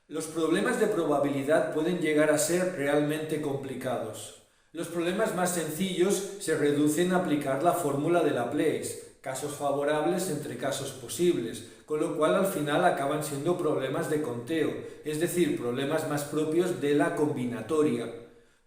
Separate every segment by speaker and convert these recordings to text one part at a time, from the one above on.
Speaker 1: Los problemas de probabilidad pueden llegar a ser realmente complicados. Los problemas más sencillos se reducen a aplicar la fórmula de Laplace, casos favorables entre casos posibles, con lo cual al final acaban siendo problemas de conteo, es decir, problemas más propios de la combinatoria.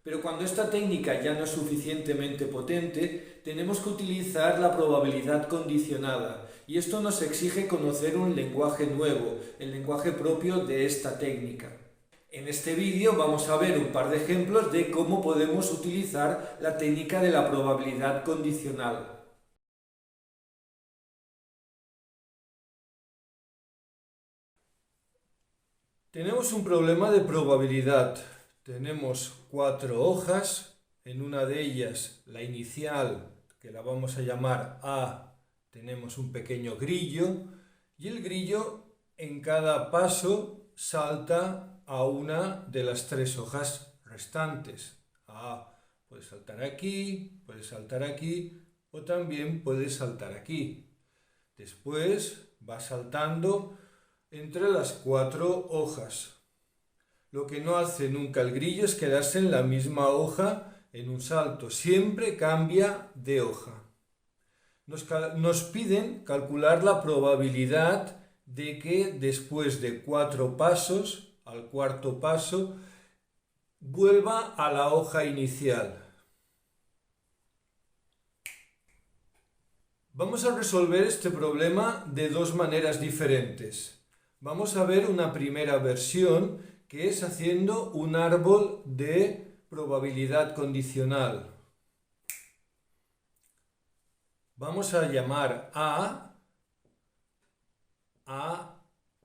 Speaker 1: Pero cuando esta técnica ya no es suficientemente potente, tenemos que utilizar la probabilidad condicionada, y esto nos exige conocer un lenguaje nuevo, el lenguaje propio de esta técnica. En este vídeo vamos a ver un par de ejemplos de cómo podemos utilizar la técnica de la probabilidad condicional. Tenemos un problema de probabilidad. Tenemos 4 hojas, en una de ellas, la inicial, que la vamos a llamar A, tenemos un pequeño grillo, y el grillo en cada paso salta a una de las 3 hojas restantes. A puede saltar aquí, o también puede saltar aquí. Después va saltando entre las 4 hojas. Lo que no hace nunca el grillo es quedarse en la misma hoja en un salto, siempre cambia de hoja. Nos piden calcular la probabilidad de que después de 4 pasos, al cuarto paso, vuelva a la hoja inicial. Vamos a resolver este problema de dos maneras diferentes. Vamos a ver una primera versión que es haciendo un árbol de probabilidad condicional. Vamos a llamar a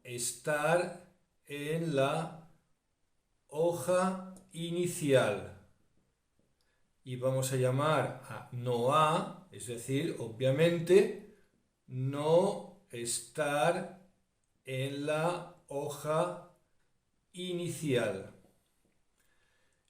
Speaker 1: estar en la hoja inicial. Y vamos a llamar a no a, es decir, obviamente, no estar en la hoja inicial.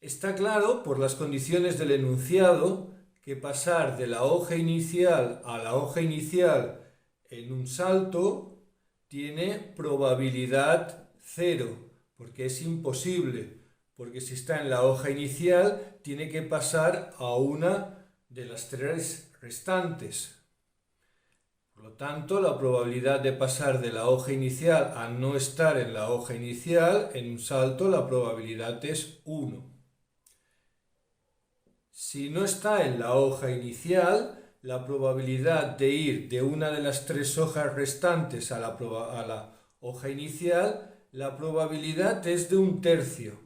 Speaker 1: Está claro por las condiciones del enunciado que pasar de la hoja inicial a la hoja inicial en un salto tiene probabilidad 0, porque es imposible, porque si está en la hoja inicial tiene que pasar a una de las 3 restantes. Por lo tanto, la probabilidad de pasar de la hoja inicial a no estar en la hoja inicial, en un salto, la probabilidad es 1. Si no está en la hoja inicial, la probabilidad de ir de una de las 3 hojas restantes a la hoja inicial, la probabilidad es de 1/3.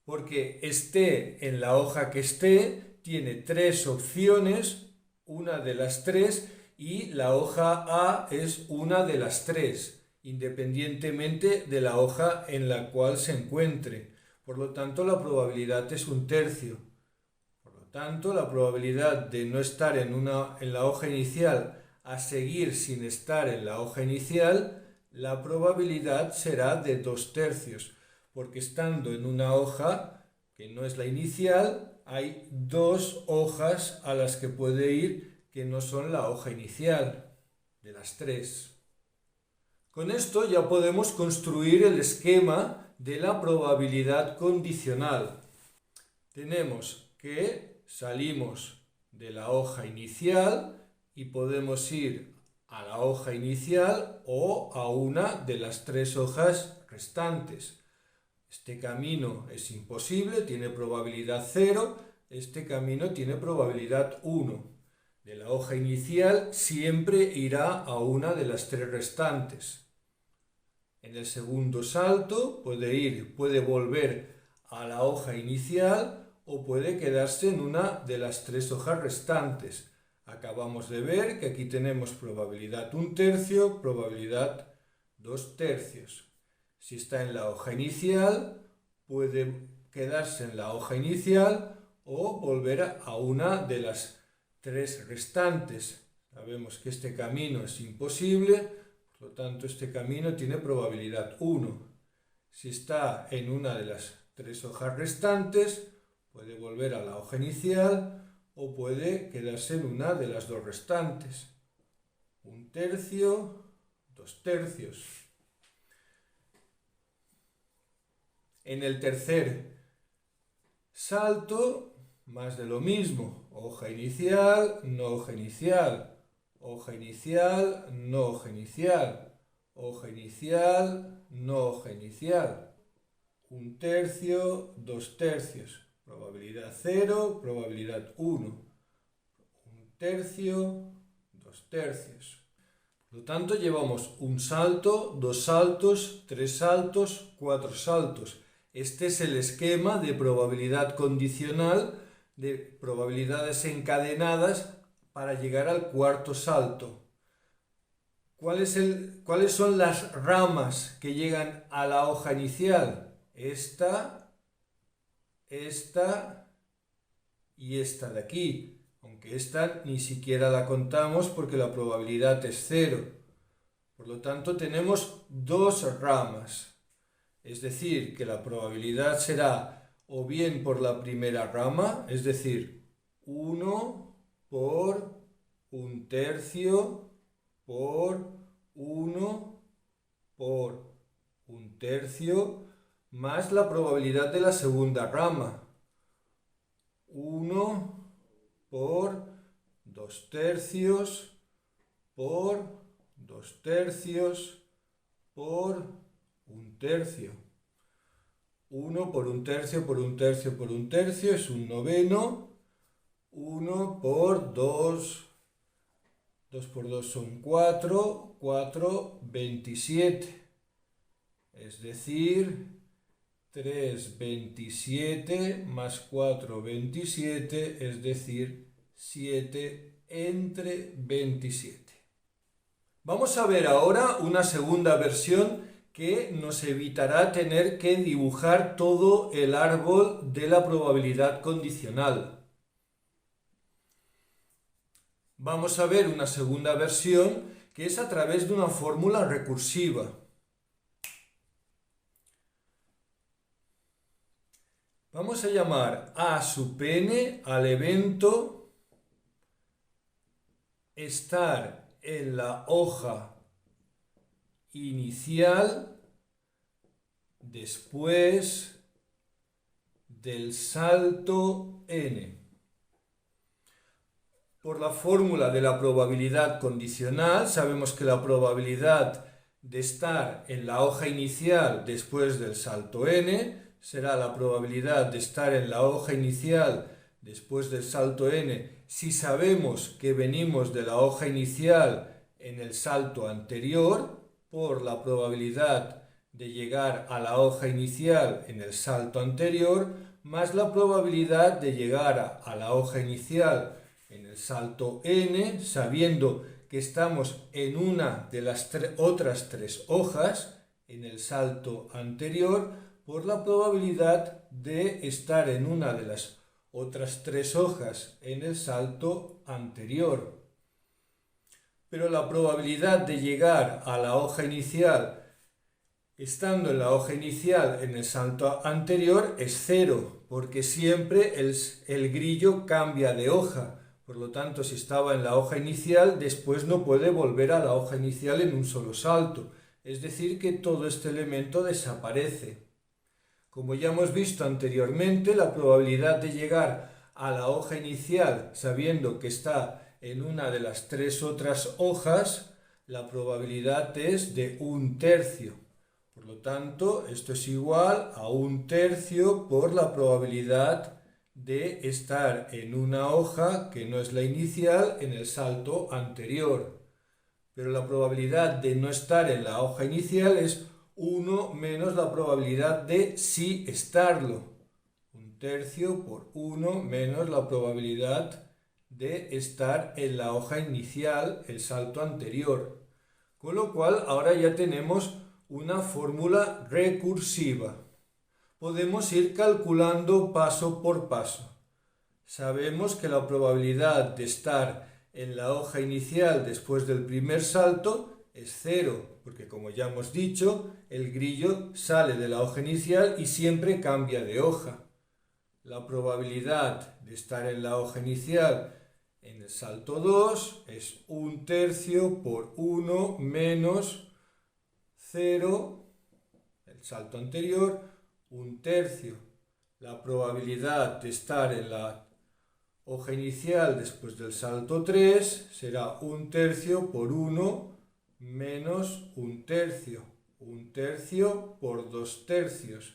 Speaker 1: Porque esté en la hoja que esté, tiene 3 opciones, una de las 3, y la hoja A es una de las 3, independientemente de la hoja en la cual se encuentre. Por lo tanto, la probabilidad es 1/3. Por lo tanto, la probabilidad de no estar en la hoja inicial a seguir sin estar en la hoja inicial, la probabilidad será de 2/3, porque estando en una hoja que no es la inicial, hay 2 hojas a las que puede ir que no son la hoja inicial, de las 3. Con esto ya podemos construir el esquema de la probabilidad condicional. Tenemos que salimos de la hoja inicial y podemos ir a la hoja inicial o a una de las 3 hojas restantes. Este camino es imposible, tiene probabilidad 0, este camino tiene probabilidad 1. De la hoja inicial siempre irá a una de las 3 restantes. En el segundo salto puede volver a la hoja inicial o puede quedarse en una de las 3 hojas restantes. Acabamos de ver que aquí tenemos probabilidad 1/3, probabilidad 2/3. Si está en la hoja inicial, puede quedarse en la hoja inicial o volver a una de las 3 restantes. Sabemos que este camino es imposible, por lo tanto este camino tiene probabilidad 1. Si está en una de las 3 hojas restantes, puede volver a la hoja inicial o puede quedarse en una de las 2 restantes. 1/3, 2/3. En el tercer salto, más de lo mismo. Hoja inicial, no hoja inicial. Hoja inicial, no hoja inicial. Hoja inicial, no hoja inicial. 1/3, 2/3. Probabilidad 0, probabilidad 1. 1/3, 2/3. Por lo tanto, llevamos un salto, 2 saltos, 3 saltos, 4 saltos. Este es el esquema de probabilidad condicional, de probabilidades encadenadas para llegar al cuarto salto. ¿Cuáles son las ramas que llegan a la hoja inicial? Esta y esta de aquí. Aunque esta ni siquiera la contamos porque la probabilidad es 0. Por lo tanto, tenemos 2 ramas. Es decir, que la probabilidad será o bien por la primera rama, es decir, 1 por 1/3 por 1 por 1/3, más la probabilidad de la segunda rama. 1 por 2/3 por 2/3 por 1/3. 1 por 1/3 por 1/3 por 1/3 es 1/9. 1 por 2. 2 por 2 son 4. 4, 27. Es decir, 3, 27 más 4, 27, es decir, 7 entre 27. Vamos a ver ahora una segunda versión que nos evitará tener que dibujar todo el árbol de la probabilidad condicional. Vamos a ver una segunda versión que es a través de una fórmula recursiva. Vamos a llamar A sub n al evento estar en la hoja inicial después del salto n. Por la fórmula de la probabilidad condicional, sabemos que la probabilidad de estar en la hoja inicial después del salto n será la probabilidad de estar en la hoja inicial después del salto n si sabemos que venimos de la hoja inicial en el salto anterior, por la probabilidad de llegar a la hoja inicial en el salto anterior, más la probabilidad de llegar a la hoja inicial en el salto n, sabiendo que estamos en una de las otras 3 hojas en el salto anterior, por la probabilidad de estar en una de las otras 3 hojas en el salto anterior. Pero la probabilidad de llegar a la hoja inicial estando en la hoja inicial en el salto anterior es 0, porque siempre el grillo cambia de hoja. Por lo tanto, si estaba en la hoja inicial, después no puede volver a la hoja inicial en un solo salto. Es decir, que todo este elemento desaparece. Como ya hemos visto anteriormente, la probabilidad de llegar a la hoja inicial sabiendo que está en una de las 3 otras hojas, la probabilidad es de 1/3. Por lo tanto, esto es igual a 1/3 por la probabilidad de estar en una hoja que no es la inicial en el salto anterior. Pero la probabilidad de no estar en la hoja inicial es 1 menos la probabilidad de sí estarlo. 1/3 por 1 menos la probabilidad de estar en la hoja inicial, el salto anterior. Con lo cual, ahora ya tenemos una fórmula recursiva. Podemos ir calculando paso por paso. Sabemos que la probabilidad de estar en la hoja inicial después del primer salto es 0, porque como ya hemos dicho, el grillo sale de la hoja inicial y siempre cambia de hoja. La probabilidad de estar en la hoja inicial en el salto 2 es 1/3 por 1 menos 0, el salto anterior, un tercio. La probabilidad de estar en la hoja inicial después del salto 3 será un tercio por 1 menos un tercio. Un tercio por 2 tercios,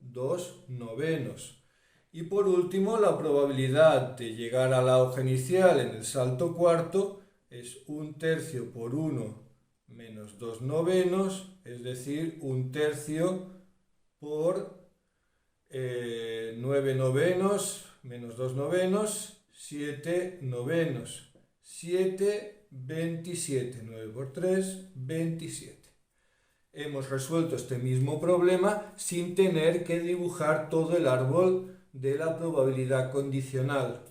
Speaker 1: 2 novenos. Y por último, la probabilidad de llegar a la hoja inicial en el salto cuarto es un tercio por 1 menos 2 novenos, es decir, un tercio por 9 novenos menos 2 novenos, 7 novenos. 7, 27. 9 por 3, 27. Hemos resuelto este mismo problema sin tener que dibujar todo el árbol de la probabilidad condicional.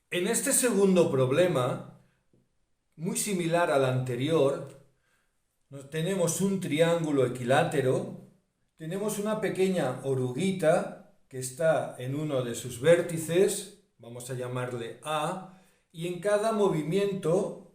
Speaker 1: En este segundo problema, muy similar al anterior, tenemos un triángulo equilátero, tenemos una pequeña oruguita que está en uno de sus vértices, vamos a llamarle A, y en cada movimiento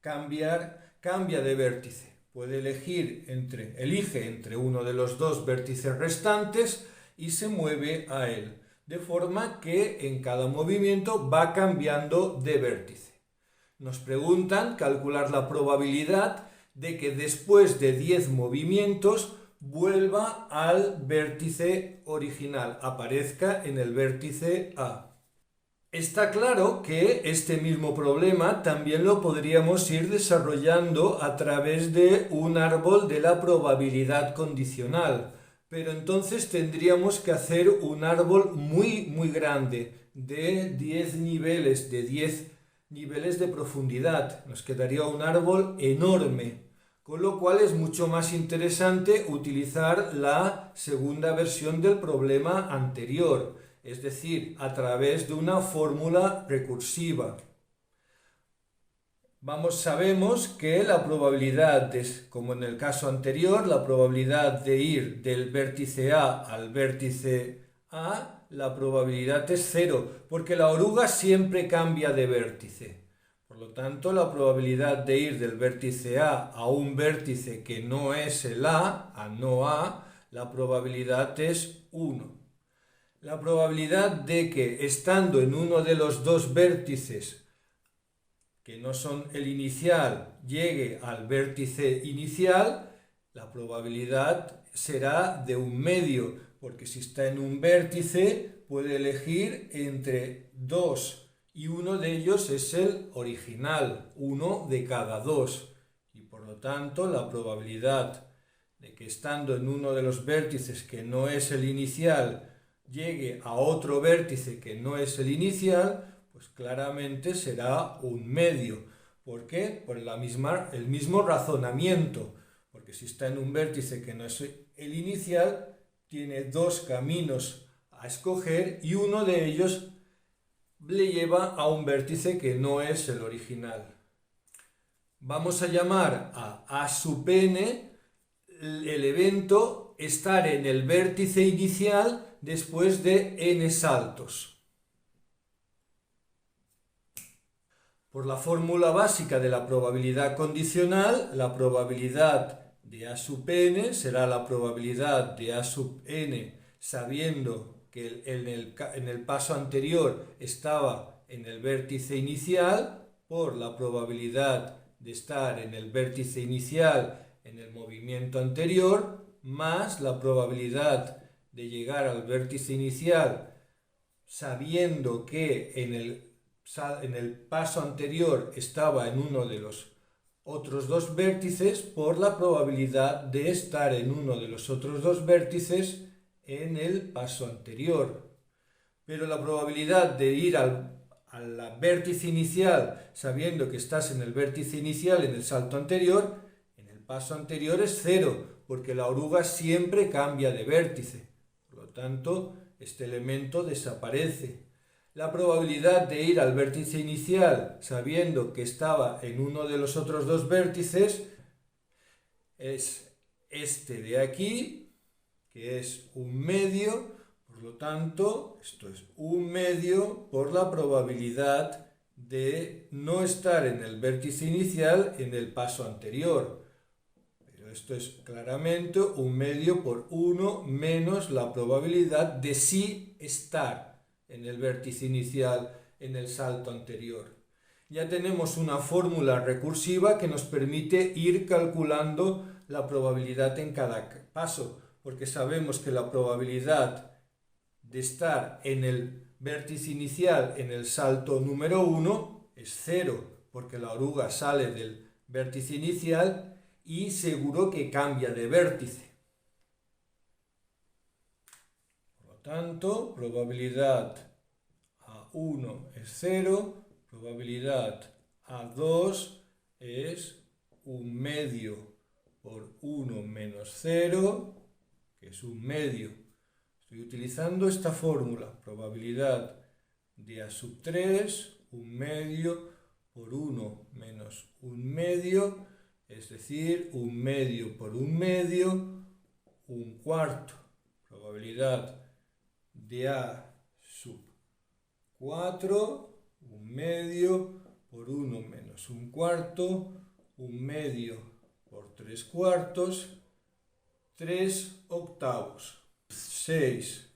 Speaker 1: cambia de vértice. Puede elige entre uno de los dos vértices restantes y se mueve a él, de forma que en cada movimiento va cambiando de vértice. Nos preguntan calcular la probabilidad de que después de 10 movimientos vuelva al vértice original, aparezca en el vértice A. Está claro que este mismo problema también lo podríamos ir desarrollando a través de un árbol de la probabilidad condicional, pero entonces tendríamos que hacer un árbol muy grande, de 10 niveles, de 10 niveles de profundidad. Nos quedaría un árbol enorme, con lo cual es mucho más interesante utilizar la segunda versión del problema anterior, es decir, a través de una fórmula recursiva. Sabemos que la probabilidad, como en el caso anterior, la probabilidad de ir del vértice A al vértice A, la probabilidad es 0, porque la oruga siempre cambia de vértice. Por lo tanto, la probabilidad de ir del vértice a un vértice que no es el a no A, la probabilidad es 1. La probabilidad de que estando en uno de los dos vértices que no son el inicial llegue al vértice inicial, la probabilidad será de un medio, porque si está en un vértice puede elegir entre dos y uno de ellos es el original, uno de cada dos, y por lo tanto la probabilidad de que estando en uno de los vértices que no es el inicial llegue a otro vértice que no es el inicial, pues claramente será un medio. ¿Por qué? Por el mismo razonamiento, porque si está en un vértice que no es el inicial, tiene dos caminos a escoger y uno de ellos le lleva a un vértice que no es el original. Vamos a llamar a sub n el evento estar en el vértice inicial después de n saltos. Por la fórmula básica de la probabilidad condicional, la probabilidad de A sub n será la probabilidad de A sub n sabiendo que en el paso anterior estaba en el vértice inicial por la probabilidad de estar en el vértice inicial en el movimiento anterior más la probabilidad de llegar al vértice inicial sabiendo que en el paso anterior estaba en uno de los otros dos vértices por la probabilidad de estar en uno de los otros dos vértices en el paso anterior. Pero la probabilidad de ir al vértice inicial sabiendo que estás en el vértice inicial en el salto anterior, en el paso anterior es 0, porque la oruga siempre cambia de vértice. Por lo tanto, este elemento desaparece. La probabilidad de ir al vértice inicial sabiendo que estaba en uno de los otros dos vértices es este de aquí, que es un medio, por lo tanto, esto es un medio por la probabilidad de no estar en el vértice inicial en el paso anterior. Pero esto es claramente 1/2 por 1 menos la probabilidad de sí estar en el vértice inicial en el salto anterior. Ya tenemos una fórmula recursiva que nos permite ir calculando la probabilidad en cada paso, porque sabemos que la probabilidad de estar en el vértice inicial en el salto número 1 es 0, porque la oruga sale del vértice inicial y seguro que cambia de vértice. Por lo tanto, probabilidad A1 es 0, probabilidad A2 es 1/2 por 1 menos 0, que es 1/2. Estoy utilizando esta fórmula, probabilidad de A3, 1/2 por 1 menos 1/2, es decir, 1/2 por 1/2, 1/4. Probabilidad de A4, 1/2 por 1 menos 1/4, 1/2 por 3/4, 3/8. 6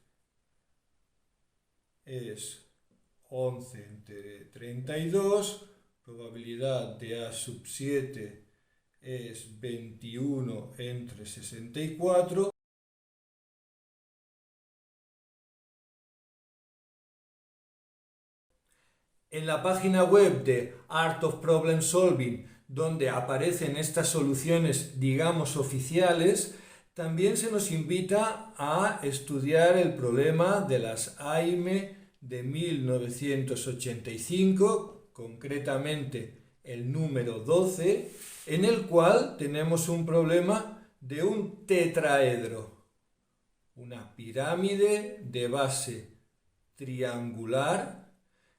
Speaker 1: es 11 entre 32, probabilidad de A7 es 21 entre 64. En la página web de Art of Problem Solving, donde aparecen estas soluciones, digamos, oficiales, también se nos invita a estudiar el problema de las AIME de 1985, concretamente el número 12, en el cual tenemos un problema de un tetraedro, una pirámide de base triangular,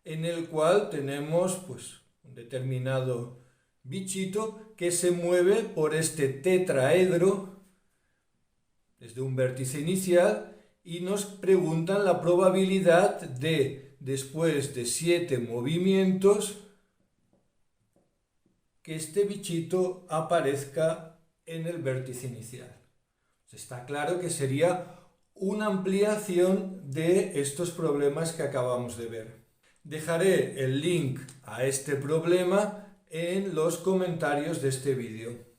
Speaker 1: en el cual tenemos pues, un determinado bichito que se mueve por este tetraedro desde un vértice inicial y nos preguntan la probabilidad de, después de 7 movimientos, que este bichito aparezca en el vértice inicial. Está claro que sería una ampliación de estos problemas que acabamos de ver. Dejaré el link a este problema en los comentarios de este vídeo.